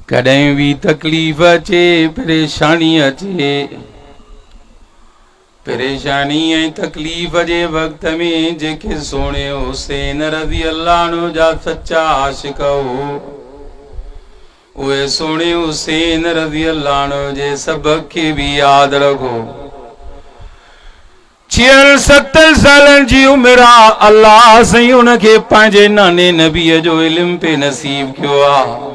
कॾहिं भी तकलीफ़ अचे परेशानी अचे परेशानी ऐं तकलीफ़ जे वक़्त में जेके सोने हुसैन रज़ी अल्लाह अन्हु जा सच्चा आशिक़ हो उहे सोने हुसैन रज़ी अल्लाह अन्हु जे सबक़ खे भी यादि रखो। 76 सालनि जी उमिरि आहे, अल्लाह साईं उनखे पंहिंजे नाने नबीअ जो इल्मु पे नसीब कयो आहे।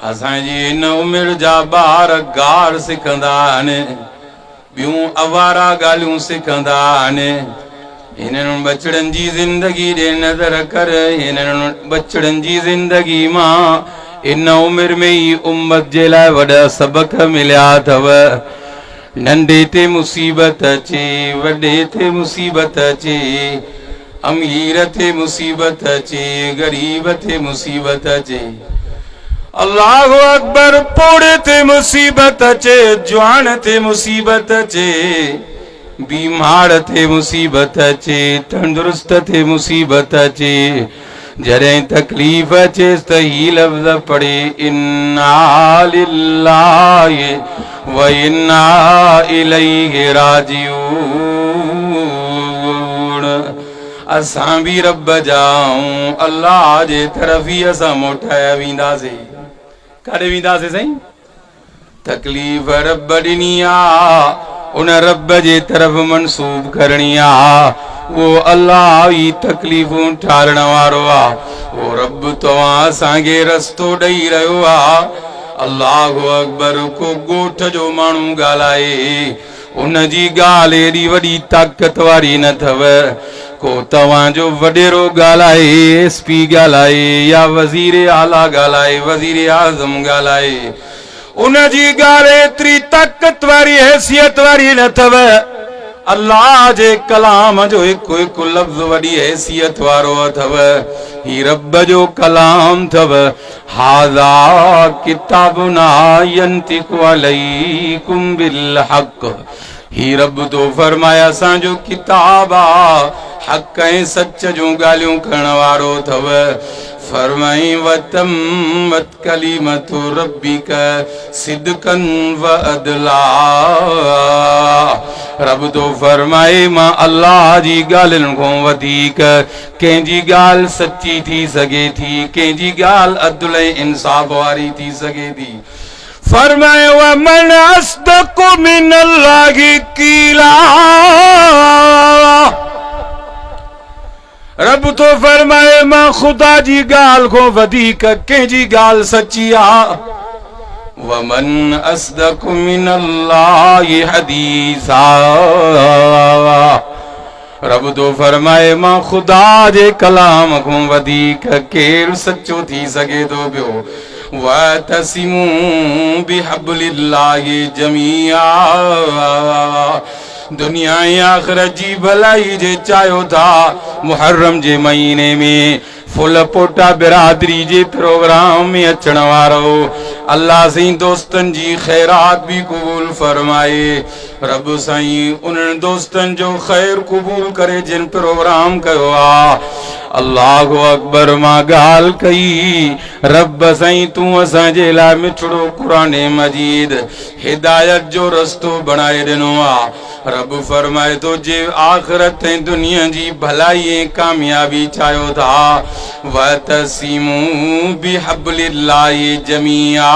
असांजी इन उमिरि जा ॿार गार सिखंदा आहिनि, ॿियूं अवारा ॻाल्हियूं सिखंदा आहिनि। हिननि बचड़नि जी ज़िंदगी ॾे नज़र कर, हिननि बचड़नि जी ज़िंदगी मां इन उमिरि में ई उम्मत जे लाइ वॾा सबक़ मिलिया अथव। नंढे ते मुसीबत अचे, वॾे ते मुसीबत अचे, अमीर ते मुसीबत अचे, गरीब ते मुसीबत अचे, अल्लाहु अकबर, पोड़े ते मुसीबत अचे, जवान ते मुसीबत अचे, बीमार ते मुसीबत अचे, तंदुरुस्त ते मुसीबत अचे। जॾहिं तकलीफ़ अचे त ही लफ़्ज़ पढ़े, इन्ना लिल्लाहि व इन्ना इलैहि राजिऊन। असां भी रब जाऊं, अल्लाह जे तरफ़ ही असां मोटाया वेंदासीं। काॾे वेंदासीं साईं? तकलीफ़ रब ॾिनी आ, उन रब जे तरफ़ मनसूब करणी आ। वो अल्लाह ही तकलीफ़ूं ठारण वारो आ। वो रब तव्हां असांखे रस्तो ॾेई रहियो आ। अल्लाहु अकबर। को ॻोठ जो माण्हू ॻाल्हाए, उन जी ॻाल्हि एॾी वॾी ताक़त वारी न अथव। को तव्हांजो वॾेरो ॻाल्हाए, SP ॻाल्हाए, या वज़ीर आला ॻाल्हाए, वज़ीर आज़म ॻाल्हाए, उन जी ॻाल्हि एतिरी ताक़त वारी हैसियत वारी न अथव। अल्लाह जे कलाम जो हिकु हिकु लफ़्ज़ वॾी हैसियत वारो अथव। ही रब जो कलाम अथव। हाज़ा किताबुना यंतिक़ु अलैकुम बिल हक़। ही रब तो फरमाया असांजो किताब आ, हक़ ऐं सच जूं ॻाल्हियूं करण वारो अथव। फरमाई वतम्मत कलिमतु रब्बिक सिद्कन व अदला। रब तो फरमाए मां अल्लाह जी ॻाल्हियुनि खां वधीक कंहिंजी ॻाल्हि सच्ची थी सघे थी, कंहिंजी ॻाल्हि अदल ऐं इंसाफ़ वारी थी सघे थी। फरमाए वमन अस्दक़ु मिनल्लाहि क़ीला। रब तो फरमाए मां खुदा जी ॻाल्हि खां वधीक कंहिंजी ॻाल्हि सची आ। वमन अस्दक़ु मिनल्लाहि हदीसा। रब तो फरमाए मां खुदा जे कलाम खां वधीक केरु सच्चो थी सघे थो पियो। वतसिमू बिहब्लिल्लाहि जमीआ। दुनिया ऐं आख़िरत जी भलाई जे चाहियो था, मुहर्रम जे महीने में फुल पोटा बिरादरी जे प्रोग्राम में अचण वारो अल्लाह साईं दोस्तनि जी ख़ैरात भी क़बूल फरमाए। रब साईं उन्हनि दोस्तनि जो ख़ैर क़बूल करे जिन प्रोग्राम कयो आ। अल्लाहु अकबर। मां ॻाल्हि कई, रब साईं तूं असांजे लाइ मिठड़ो क़ुरान मजीद हिदायत जो रस्तो बणाए ॾिनो आ। रब फरमाए थो जे आख़िरत ऐं दुनिया जी भलाई ऐं कामयाबी चाहियो था, वतसिमू बिहब्लिल्लाहि जमीआ।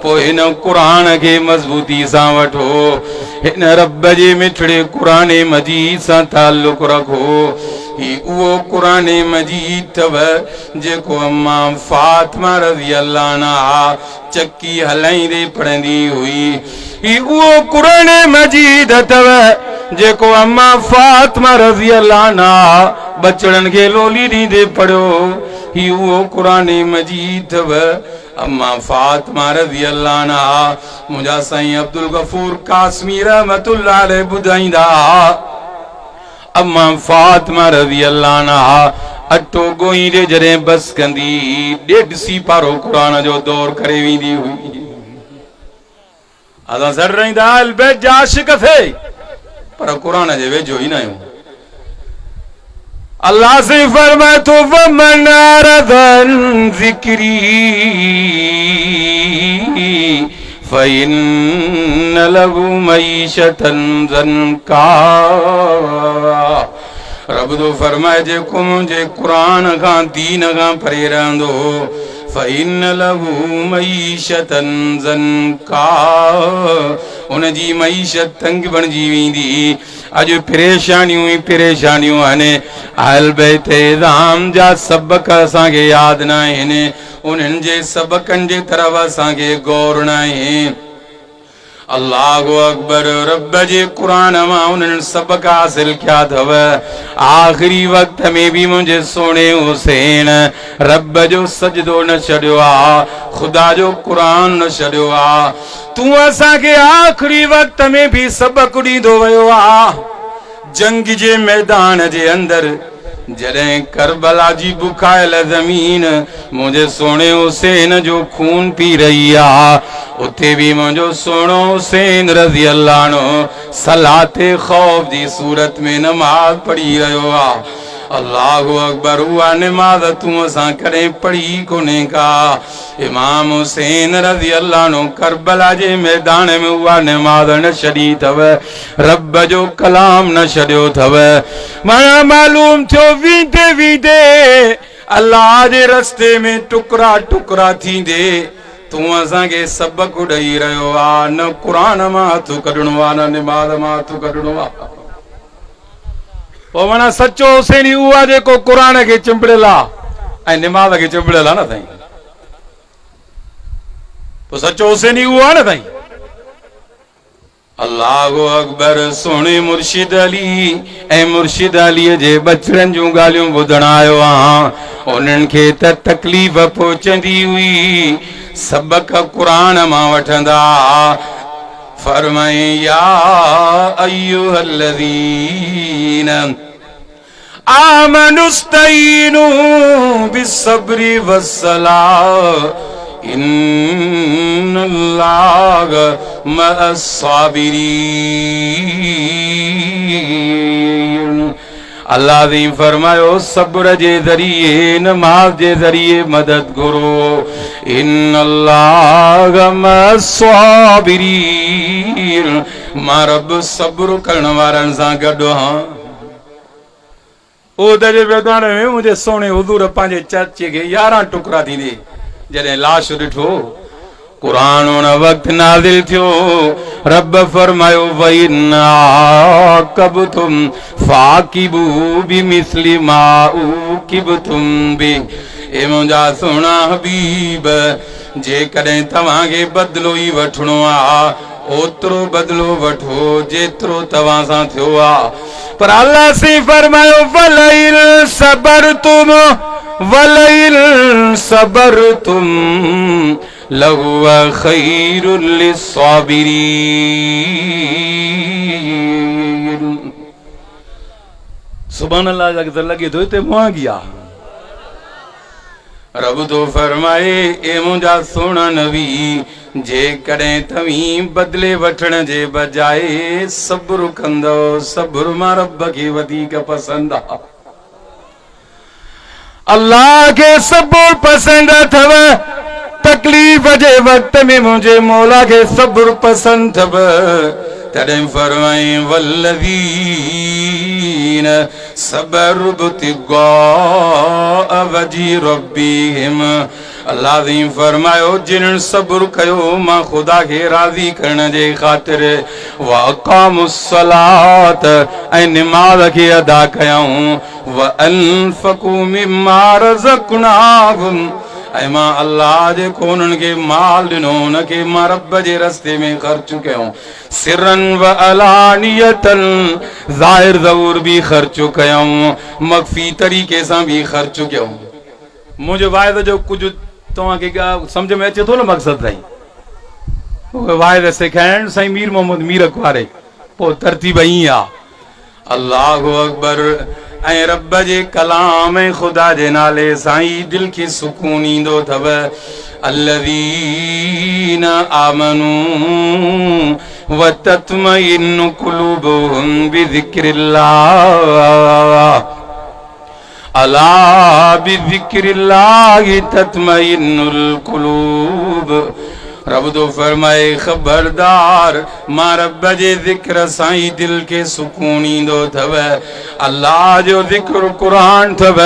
पोइ हिन क़ुरान खे मज़बूती सां वठो, हिन रब जे मिठड़े क़ुरान मजीद सां ताल्लुक़ रखो। ही उहो क़ुरान मजीद अथव जेको अम्मा फातिमा रज़ी अल्लाह अन्हा चक्की हलाईंदे पढ़ंदी हुई। ही उहो क़ुरान मजीद अथव जेको अम्मा फातिमा रज़ी अल्लाह अन्हा बचड़नि खे लोली ॾींदे पढ़ियो। ही उहो क़ुरान मजीद अथव अम्मा फातिमा रज़ी अल्लाह अन्हा मुंहिंजा साईं अब्दुल गफूर कासमी रहमतुल्लाह अलैह ॿुधाईंदा। अम्मा फातिमा रज़ी अल्लाह अन्हा अटो ॻोहींदे जॾहिं बस कंदी 1.5 सीपारो क़ुरान जो दौर करे वेंदी हुई। असां सर रहंदा अहल बैत जा आशिक़ थे, पर क़ुरान जे वेझो ई न आहियूं। अल्लाह से फरमाए तो वमन अरदन जिक्री फ़इन्न लहू मईशतन ज़न्का। रब तो फरमाए जेको मुझे कुरान का दीन का परे रहंदो फ़इन्न लहू मईशतन ज़न्का, उन जी मईशत तंग बणजी वेंदी। अज परेशानियूं ही परेशानियूं आहिनि। अहल बैत इज़ाम जा सबक असांखे यादि न आहिनि, उन्हनि जे सबकनि जे तरफ़ असांखे गौर न आहे। अल्लाहु अकबर। रब जे कुरान मां उन्हनि सबक हासिल कया अथव। आख़िरी वक़्त में भी मुंहिंजे सोणे हुसैन रब जो सजदो न छॾियो आहे, ख़ुदा जो कुरान न छॾियो आहे। तूं असांखे आख़िरी वक़्त में भी सबक ॾींदो वियो आहे। जंग जे मैदान जे अंदरि जॾहिं करबला जी बुखायल ज़मीन मुंहिंजे सोणे हुसैन जो खून पी रही आहे, उते भी मुंहिंजो सोणो हुसैन रज़ी अल्लाह अन्हु सलाते खौफ जी सूरत में नमाज़ पढ़ी रहियो आहे। अल्लाहु अकबर। उहा नमाज़ तूं असां कॾहिं पढ़ी कोन्हे का। इमाम हुसैन रज़ी अल्लाह अन्हु करबला जे मैदान में उहा नमाज़ न छॾी अथव, रब जो कलाम न छॾियो अथव। माना मालूम थियो वींदे वींदे अल्लाह जे रस्ते में टुकड़ा टुकड़ा थींदे तूं असांखे सबक ॾेई रहियो आहे। न क़ुरान मां हथ कढणो आहे, न नमाज़ मां हथ कढणो आहे। पोइ माना सचो हुसैनी उहा जेको क़ुरान खे चिंबड़ियल आहे ऐं नमाज़ खे चिंबड़ियल आहे न साईं। पोइ सचो हुसैनी उहो आहे न साईं। अल्लाहु अकबर। सोणे मुर्शिद अली ऐं मुर्शिद अलीअ जे बचड़नि जूं ॻाल्हियूं ॿुधण आयो आहियां। उन्हनि खे त तकलीफ़ पहुचंदी हुई, सबक क़ुरान मां वठंदा। फरमाए या अय्युहल्लज़ीन आमनुस्तईनु बिस्सब्रि वस्सलाह इन्नल्लाह मअस्साबिरीन। अल्लाह ने फरमायो सब्र जे ज़रिए नमाज जे ज़रिए मदद घुरो। इन्नल्लाह मअस्साबिरीन। मां रब सब्र करण वारनि सां गॾु आहियां। उद जे मैदान में मुंहिंजे सोणे हुज़ूर पंहिंजे चाचे खे 11 टुकड़ा थींदे जॾहिं लाश ॾिठो, कुरान उन वक़्तु नाज़िल थियो। रब फरमायो वइन आक़बतुम फाकिबू बिमिस्लि मा उकिबतुम बि। ए मुंहिंजा सोना हबीब, जेकॾहिं तव्हांखे बदिलो ई वठणो आहे ओतिरो बदिलो वठो जेतिरो तव्हां सां थियो आहे। पर अल्लाह से फरमायो वलइन सबरतुम लहुव खैरुल लिस्साबिरीन। सुभान अल्लाह लगे तो इते मुआगी आ। रब तो फरमाए ए मुंहिंजा सोना नबी, जेकॾहिं तव्हीं बदिले वठण जे बजाए सब्र कंदो, सब्र मां रब खे वधीक पसंदि आहे। अल्लाह खे सब्र पसंदि अथव। तकलीफ़ जे वक़्त में मुंहिंजे मौला खे सब्र पसंदि अथव। तॾहिं फरमाई वल्लज़ीन सबरु इब्तिग़ाअ वजहि रब्बिहिम। अल्लाह ने फरमायो जिन्हनि सब्र कयो मां ख़ुदा खे राज़ी करण जे ख़ातिर व अक़ामुस्सलात ऐं नमाज़ खे अदा कयऊं व अनफ़क़ू मिम्मा रज़क़नाहुम ऐं मां अल्लाह जेको उन्हनि खे माल ॾिनो उनखे मां रब जे रस्ते में ख़र्च कयूं। सिरन व अलानियतन ज़ाहिर ज़हूर भी ख़र्च कयूं, मख़फ़ी तरीक़े सां भी ख़र्च कयूं। मुंहिंजे वाइद जो कुझु तव्हांखे सम्झ में अचे थो न मक़सदु साईं। उहे वाइद सेखाइण साईं मीर मोहम्मद मीरक वारे। पोइ तरतीब ईअं आहे। अल्लाहु अकबर। ऐं रब जे कलाम ऐं ख़ुदा जे नाले सां ई दिलि खे सुकून ईंदो अथव। अल्लज़ीन आमनू व तत्मइन्नु क़ुलूबुहुम बिज़िक्रिल्लाह। अला बिज़िक्रिल्लाहि तत्मइन्नुल कुलूब। रब तो फरमाए खबरदार मां रब जे ज़िक्र साईं दिल के सुकून ईंदो थव। अल्लाह जो ज़िक्र कुरान थव,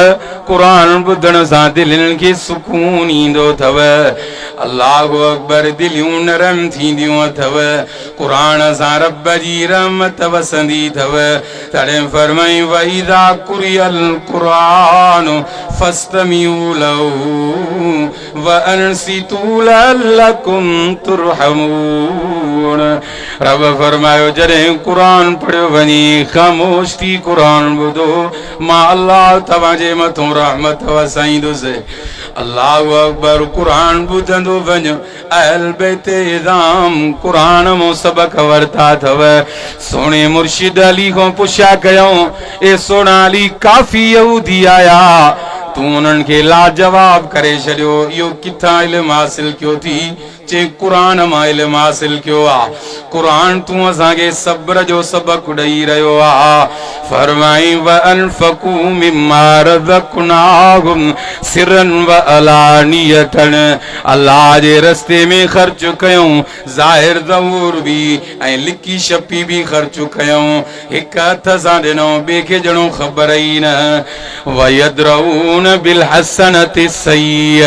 कुरान ॿुधण सां दिलनि खे सुकून ईंदो थव। अल्लाहु अकबर, दिलियूं नरम थींदियूं अथव। कुरान सां रब जी रहमत वसंदी थव। तॾहिं फरमाई वइज़ा कुरियल कुरान फस्तमिऊ लहू व अनसितू लअल्लकुम तुरहमून। रब फरमायो जॾहिं कुरान पढ़ियो वञे ख़ामोश थी कुरान ॿुधो, मां अल्लाह तव्हांजे मथां रहमत वसाईंदुसि। अल्लाहु अकबर, कुरान ॿुधंदो वञ। अहल बैत इज़ाम कुरान मां सबक वरिता अथव। सोणे मुर्शिद अली खां पुछा कयूं, ए सोना अली काफ़ी यहूदी आया, तूं उन्हनि खे लाजवाब करे छॾियो, इहो किथां इल्मु हासिल कयो थी? चे कुरान मां इल्मु हासिल कयो आहे। कुरान तूं असांखे सब्र जो सबक ॾेई रहियो आहे। फरमाई व अनफकू मिम्मा रज़क़नाहुम सिरन व अलानियतन। अल्लाह जे रस्ते में ख़र्च कयूं, ज़ाहिर ज़हूर बि ऐं लिकी छपी बि ख़र्च कयूं। हिक हथ सां ॾिनो, ॿिए खे ॼणो ख़बर ई न। वयदरऊन बिल हसनति सय्य्य,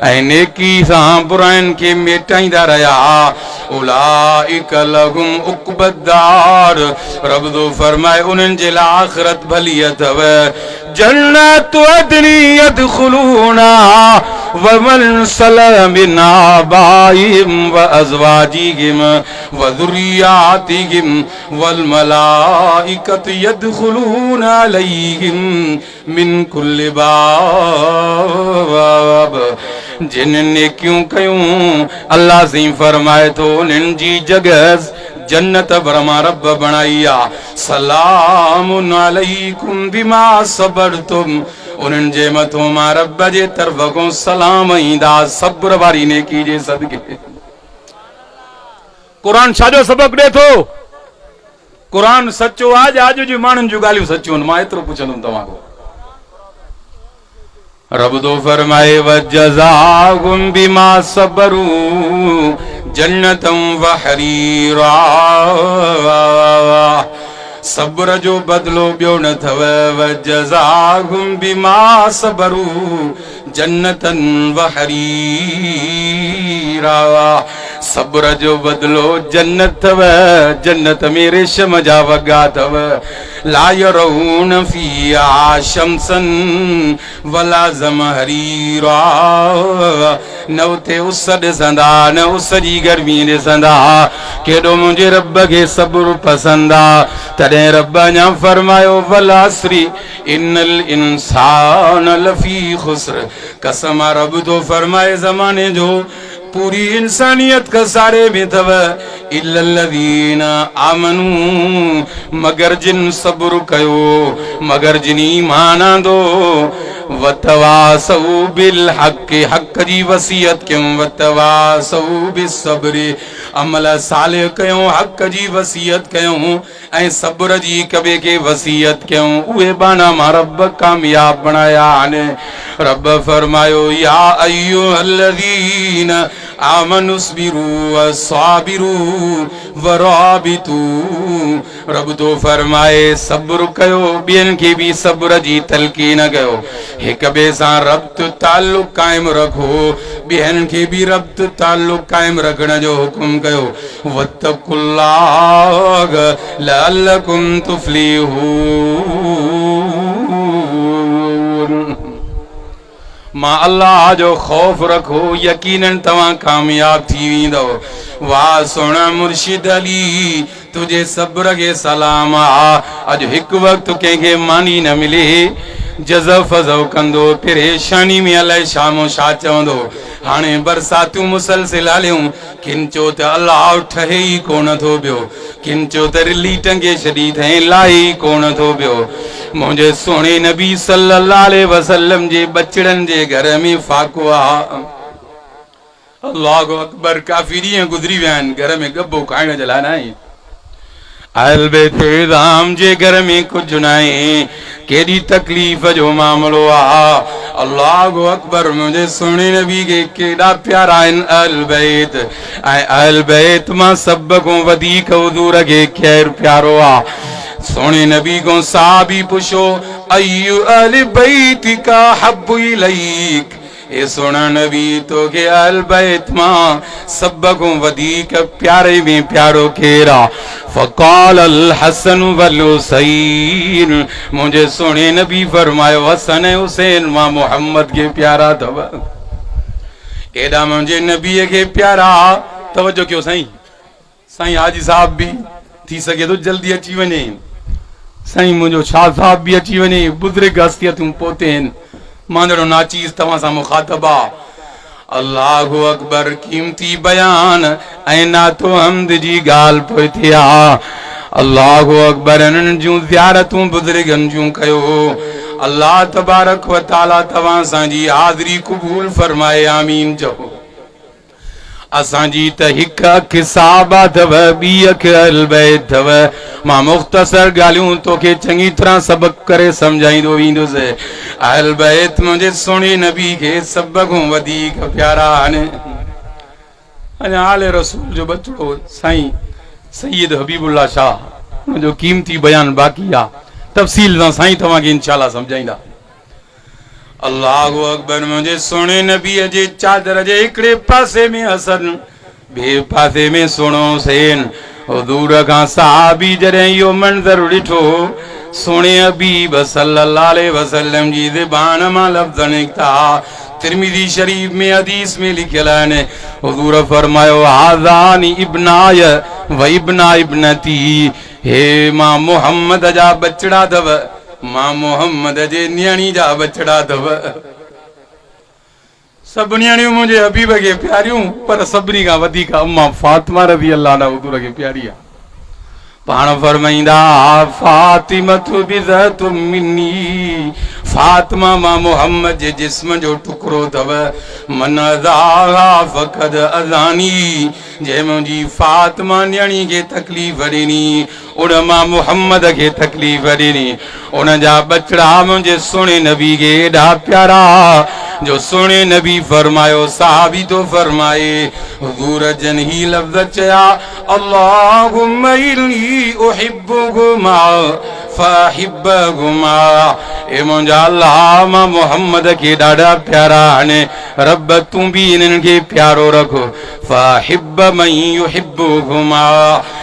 ऐं नेकी सां बुराइनि खे मेटाईंदा रहिया। उलाइक लहुम उक़बद्दार। रब तो फरमाए उन्हनि जे लाइ आख़िरत भली अथव। जन्नत अदनी यदखुलूना व मन सलह मिन आबाइहिम व अज़वाजिहिम व ज़ुर्रिय्यातिहिम वल मलाइकतु यदखुलूना अलैहिम मिन कुल्लि बाब। जिन नेकियूं कयूं अल्लाह से फरमाए थो उन्हनि जी जगह जन्नत बरमा रब बणाई आ। सलामुन अलैकुम बिमा सबरतुम। उन्हनि जे मथों मां रब जे तरफ़ खां सलाम ईंदा सब्र वारी नेकी जे सदके। कुरान छाजो सबक ॾे थो? कुरान सचो आहे, अॼु जी माण्हुनि जूं ॻाल्हियूं सचियूं आहिनि। मां एतिरो पुछंदुमि तव्हां खां। रब तो फरमाए वजज़ाहुम बिमा सबरू जन्नतम व हरीरा। सब्र जो बदलो ॿियो न अथव। वजज़ाहुम बिमा सबरू जन्नतन व हरीरा। सब्र जो बदलो जन्नत अथव। जन्नत में रेशम जा वॻा अथव। ला यरऊन फीहा शमसन वला ज़महरीरा। न उते उस ॾिसंदा, न उस जी गर्मी ॾिसंदा। केॾो मुंहिंजे रब खे सब्र पसंदि आहे। तॾहिं रब अञा फरमायो वल अस्री इन्नल इंसान लफ़ी ख़ुस्र। कसम रब तो फरमाए ज़माने जो पूरी इंसानियत कसारे में थव। इल्लल्लज़ीन आमनू, मगर जिन सब्र कयो, मगर जिन ईमान आंदो। वतवासौ बिल हक़, हक़ जी वसीयत कयूं। वतवासौ बिस्सब्र, अमल सालिह कयूं, हक़ जी वसीयत कयूं ऐं सब्र जी हिक ॿिए खे वसीयत कयूं। उहे बाना मां रब कामयाब बणाया आहिनि। रब फरमायो या अय्युहल्लज़ीन आमनुस्बिरू वस्साबिरू वराबितू। रब तो फरमाए सब्र कयो, ॿियनि खे बि सब्र जी तलक़ीन कयो। हिक ॿिए सां रब्त ताल्लुक़ क़ाइम रखो, ॿियनि खे बि रब्त ताल्लुक़ क़ाइम रखण जो हुकुम कयो। वत्तकुल्लाह लअल्लकुम तुफ्लिहून। मां अल्लाह जो खौफ रखो, यकीनन तव्हां कामयाब थी वेंदो। वाह सोना मुर्शिद अली, तुझे सब्र के सलाम आ। अज हिक वक्त कंहिंखे मानी न मिले जज़ब फज़ब कंदो, परेशानी में अलाए शामो छा चवंदो। हाणे बरसातूं मुसलसिल हलियूं, किन चयो त अलाह ठहे ई कोन थो पियो, किन चयो त रिली टंगे छॾी अथई लाहे ई कोन थो पियो। मुंहिंजे सोणे नबी सल्लल्लाहु अलैहि वसल्लम जे बचड़नि जे घर में फाको आहे। अल्लाहु अकबर, काफ़ी ॾींहं गुज़री विया आहिनि, घर में गब्बो खाइण जे लाइ न आहे। अहल बैत इज़ाम जे घर में कुछ नाहे, केड़ी तकलीफ़ जो मामलो आ। अल्लाहु अकबर, मुझे सुने नबी के केड़ा प्यारा आहिनि अहल बैत। ऐं अहल बैत मां सब को वधीक हुज़ूर खे खैर प्यारो आ। सोने नबी को साहबी पुछो, अय्यु अहल बैतिका हब्बु इलैक, ए सोना नबी तो के अहल बैत मां सब को वधीक प्यारे में प्यारो केरा। फ़क़ाल अल हसन वल हुसैन, मुझे सोने नबी फरमायो हसन हुसैन मां मोहम्मद के प्यारा थव। एडा मुझे नबी के प्यारा। तवज्जो कयो साईं, साईं हाजी साहब भी थी सके तो जल्दी अची वने, साईं मुझो शाह साहब भी अची वने, बुजुर्ग हस्तियतूं पोते आहिनि, मांदड़ो नाचीज़ तव्हां सां मुखातब आ। अल्लाहु अकबर, कीमती बयान ऐं नातो हम्द जी ॻाल्हि पोइ थी आ। अल्लाहु अकबर, इन्हनि जूं ज़ियारतूं बुज़ुर्गनि जूं कयो। अल्लाह तबारक व तआला तव्हां सां जी हाज़िरी क़बूल फरमाए, आमीन चओ। असांजी त हिक अख साहबा अथव, ॿी अख अहल बैत अथव। मां मुख़्तसर ॻाल्हियूं तोखे चङी तरह सबक करे सम्झाईंदो वेंदुसि। अहल बैत मुंहिंजे सुहिणे नबी खे सभ खां वधीक प्यारा आहिनि। अञा आले रसूल जो बचड़ो साईं सैयद हबीबुल्लाह शाह, मुंहिंजो क़ीमती बयान बाक़ी आहे, तफ़सील सां साईं तव्हांखे इंशाअल्लाह सम्झाईंदा। अल्लाहु अकबर, मुझे सुने नबी जे चादर जे हिकड़े पासे में हसन, बे पासे में सुनो हुसैन। हुजूर का सहाबी जरे यो मंजर डिठो, सुने हबीब सल्लल्लाहु अलैहि वसल्लम जी ज़बान मां लफ्ज़ निकता। तिरमिज़ी शरीफ में हदीस में लिखियल है, हुजूर फरमायो हाज़ानी इब्नाय व इब्ना इब्नती, हे मां मोहम्मद जा बचड़ा दव, मां मोहम्मद जे न्याणी जा बचड़ा थव। सब न्याणियूं मुझे हबीब के प्यारियूं, पर सभिनी खां वधीक अम्मा फातिमा रज़ी अल्लाह अन्हा हुज़ूर खे प्यारी आहे। पाण फरमाईंदा फातिमतु बिज़तु मिन्नी, फातिमा मां मोहम्मद जे जिस्म जो टुकड़ो थव। मन अज़ाहा फ़क़द अज़ानी, जे मुंहिंजी फातिमा न्याणी खे तकलीफ़ ॾिनी, उन मां मोहम्मद खे तकलीफ़ ॾिनी। उन जा बचड़ा मुंहिंजे सुहिणे नबी खे एॾा प्यारा जो सुहिणे नबी फरमायो, साहबी तो फरमाए, हुज़ूर जन ही लफ़्ज़ चया, अल्लाहुम्मा इन्नी उहिब्बुहुमा फ़अहिब्बहुमा, ए मुंहिंजा अल्लाह मां मोहम्मद खे ॾाढा प्यारा आहिनि, रब तूं बि इन्हनि खे प्यारो रख। फ़अहिब्ब मन युहिब्बुहुमा,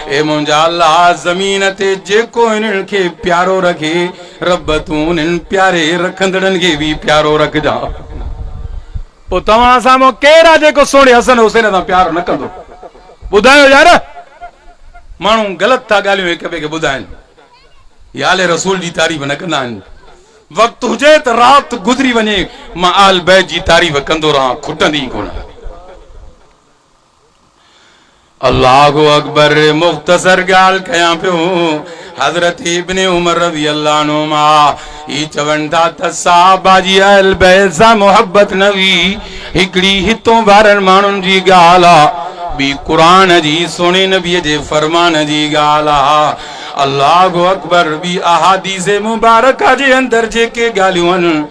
ए मुंहिंजा अल्लाह ज़मीन ते जेको इन्हनि खे प्यारो रखे, रब तूं उन्हनि प्यारे रखंदड़नि खे बि प्यारो रखजा। पोइ तव्हां साम्हूं केरु आहे जेको सोणे हसन हुसैन सां प्यार न कंदो? ॿुधायो यार, माण्हू ग़लति था ॻाल्हियूं हिक ॿिए खे ॿुधाइनि, या आले रसूल जी तारीफ़ न कंदा आहिनि। वक़्तु हुजे त राति गुज़री वञे, मां अहल बैत जी तारीफ़ कंदो रहां, खुटंदी कोन। अल्लाहु अकबर, मुख़्तसर ॻाल्हि कयां पियो। हज़रत इब्न उमर रज़ी अल्लाह अन्हुमा ही चवनि था त सहाबा जी अहल बैत सां मोहब्बत न हुई, हिकिड़ी हितों वारनि माण्हुनि जी ॻाल्हि आहे, ॿी क़ुरान जी सोने नबीअ जे फरमान जी ॻाल्हि आहे। अल्लाहु अकबर, ॿी अहादीस मुबारका जे अंदरि जेके ॻाल्हियूं आहिनि,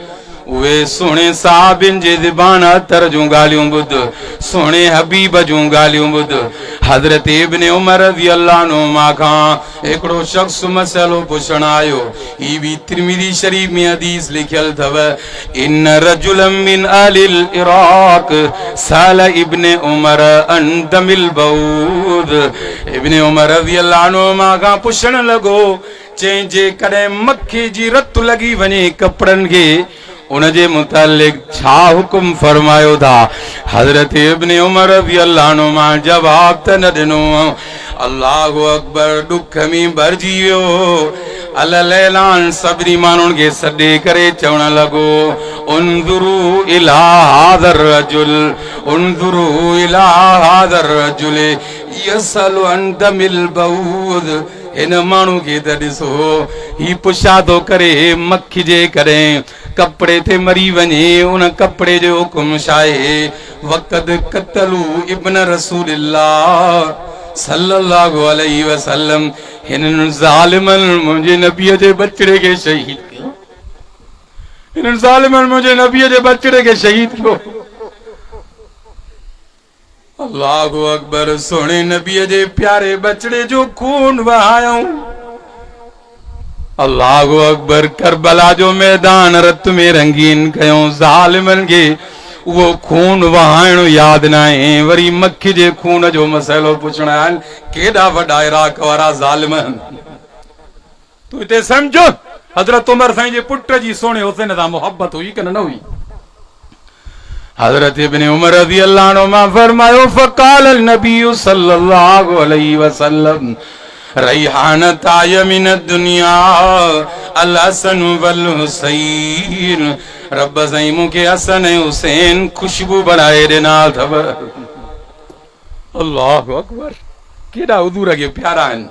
उहे सुहिणे साहिबिन जे ज़बान अतर जूं ॻाल्हियूं ॿुध, सुहिणे हबीब जूं ॻाल्हियूं ॿुध। हज़रत इब्न उमर रज़ी अल्लाह अन्हुमा खां हिकिड़ो शख़्स मसइलो पुछण आयो, ही बि तिरमिज़ी शरीफ में हदीस लिखियल अथव। इन रजुलन मिन अहलिल इराक़ साल इब्न उमर अन दमिल बऊद, इब्न उमर रज़ी अल्लाह अन्हुमा खां पुछण लॻो, चई जे कॾहिं मक्खी जी रत लॻी वञे कपड़नि खे, उनजे मुतालिक छा हुकुम फरमायो था? हज़रत इब्न उमर रज़ी अल्लाह अन्हुमा जवाब त न ॾिनो। अल्लाहु अकबर, ॾुख में भरिजी वियो। अलल ऐलान सभिनी माण्हुनि खे सॾे करे चवण लॻो, उन्ज़ुरू इला हाज़र रजुल, उन्ज़ुरू इला हाज़र रजुल यसलु अन दमिल बऊद, हिन माण्हू खे त ॾिसो, ही पुछा थो करे मक्खी जे कॾहिं कपड़े ते मरी वञे, उन कपड़े जो हुकुम छा आहे? वक़द क़तलू इब्न रसूलिल्लाह सल्लल्लाहु अलैहि वसल्लम हिन ज़ालिमन मुझे नबी जे बचड़े के शहीद कयो। हिन ज़ालिमन मुझे नबी जे बचड़े के शहीद कयो। अल्लाहु अकबर। सोने नबी जे प्यारे बचड़े जो खून बहायूं। अल्लाहु अकबर। करबला जो मैदान रत में रंगीन कयो। ज़ालिमन के वो खून वहाइणो याद ना है। वरी मक्खी जे खून जो मसलो पुछणा आहिनि। केॾा वॾा इराक वारा ज़ालिमन। तू इते समझो हजरत उमर साईं जे पुट जी सोने हुसैन सां मोहब्बत हुई कि न हुई। हजरत इब्न उमर रज़ी अल्लाह अन्हुमा फरमायो फ़क़ाल नबी सल्लल्लाहु अलैहि वसल्लम रैहानताय मिन दुनिया अल हसन वल हुसैन। रब साईं मूंखे हसन ऐं हुसैन खुशबू बनाए ॾिना अथव। अल्लाहु अकबर। केॾा हुज़ूर खे प्यारा आहिनि।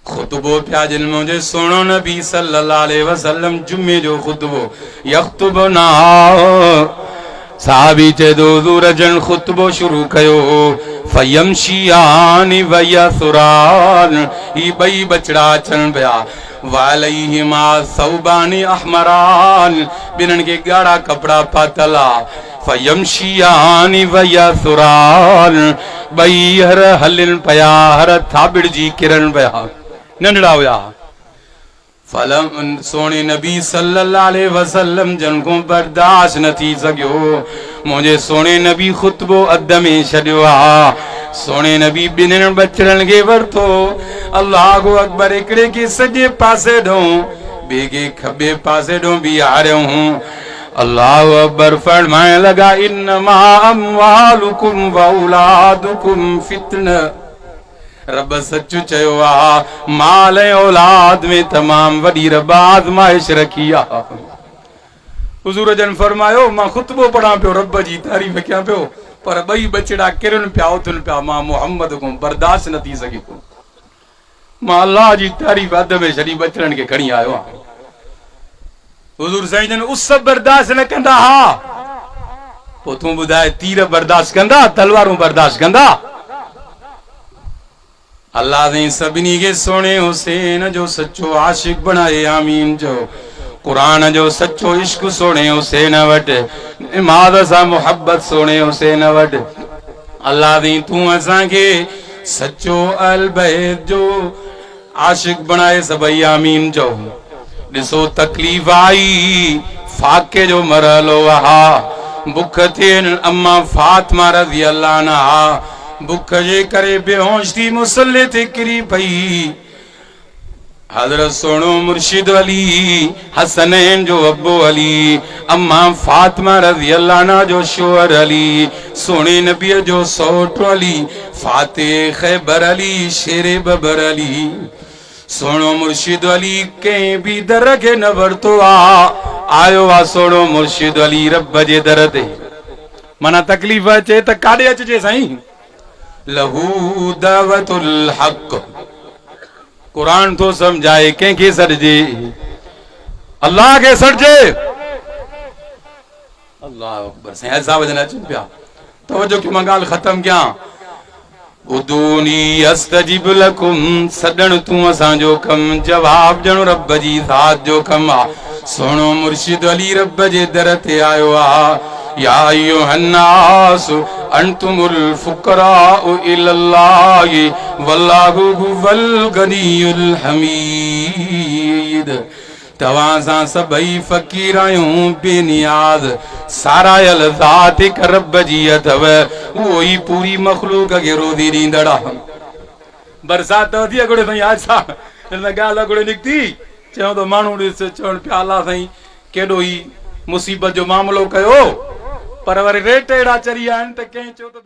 खुतबो पिया जिन मुंहिंजे सुहिणो नबी सल्लल्लाहु अलैहि वसल्लम जुमे जो खुतबो यख़्तुबुना। साहबी चे दो हुज़ूर जन खुतबो शुरू कयो। फयमशियान वयसुरान। ही ॿई बचड़ा अचनि पिया। वालैहिमा सौबानी अहमरान। ॿिन्हिनि खे ॻाढ़ा कपिड़ा पातल आ। फयमशियान वयसुरान। ॿई हर हलनि पिया हर थाबिड़जी किरनि पिया। नंढड़ा हुया। फलम सोने नबी सल्लल्लाहु अलैहि वसल्लम जन को बर्दाश्त न थी सकियो। मुझे सोने नबी खुतबो अध में छॾियो आ। सोने नबी ॿिन्हिनि बचड़नि खे वरितो। अल्लाहु अकबर। हिकिड़े खे सॼे पासे ॾों ॿिए खे खॿे पासे ॾों बीहारियऊं। अल्लाहु अकबर। फरमाइण लॻा इन्नमा अम्वालुकुम व औलादुकुम फितना। रब सच चयो आ। माल ऐं औलाद में तमाम वॾी रब आज़माइश रखी आ। हुज़ूर जन फरमायो मां खुतबो पढ़ा पियो रब जी तारीफ़ कयां पियो पर ॿई बचड़ा किरनि पिया उथनि पिया। मां मोहम्मद को बर्दाश्त न थी सघी। मां अल्लाह जी तारीफ़ अध में छॾी बचड़नि खे खणी आयो आहियां। हुज़ूर साईं जन उस बर्दाश्त न कंदा हा। पोइ तूं ॿुधाए तीर बर्दाश्त कंदा तलवारूं बर्दाश्त कंदा। अल्लाह ने सभिनी के सोने हुसैन जो सच्चो आशिक बनाए। आमीन जो कुरान जो सच्चो इश्क सोने हुसैन वट। नमाज़ सा मोहब्बत सोने हुसैन वट। अल्लाह ने तू असा के सच्चो अल बैत जो आशिक बनाए सभई। आमीन जो। ॾिसो तकलीफ़ आई फाके जो मरहलो आ। बुख थियनि अम्मा फातिमा रज़ी अल्लाह अन्हा बुख जे करे बेहोश थी मुसल्ले ते किरी पई। हज़रत सोनो मुर्शिद अली हसनैन जो अब्बो अली अम्मा फातिमा रज़ी अल्लाह अन्हा जो शोहर अली सोने नबी जो सौट अली फातिह खैबर अली शेरे बबर अली। सोनो मुर्शिद अली कंहिं बि दर खे न वरितो आ। आयो आ सोनो मुर्शिद अली रब जे दर ते। माना तकलीफ़ अचे त काॾे अचिजे साईं। लहू दावतुल हक। कुरान तो समझाए कंहिंखे सॾिजे अल्लाह खे सॾिजे। अल्लाह अकबर। साईं ऐसा वजन अचनि पिया। तवजो कि मां ॻाल्हि ख़तम कयां। उदूनी अस्तजिब लकुम। सॾण तूं असांजो कम जवाब ॾियणो रब जी ज़ात जो कम आ। सोनो मुर्शिद अली रब जे दर ते आयो आ। या अय्युहन्नास अंतुमुल फुकराउ इलल्लाहि वल्लाहु हुवल गनियुल हमीद। तवां सां सभई फ़कीर आहियूं बेनियाज़। सारायल ज़ात हिक रब जी अथव। उहो ई पूरी मखलूक खे रोज़ी ॾींदड़ आहे। बरसात वधी अॻोड़े साईं आज छा हिन ॻाल्हि अॻोड़े निकिती। चयो त माण्हू ॾिस चवनि पिया अल्लाह साईं केॾो ई मुसीबत जो मामिलो कयो पर वरी रेट अहिड़ा चरी आया आहिनि त कंहिं चयो त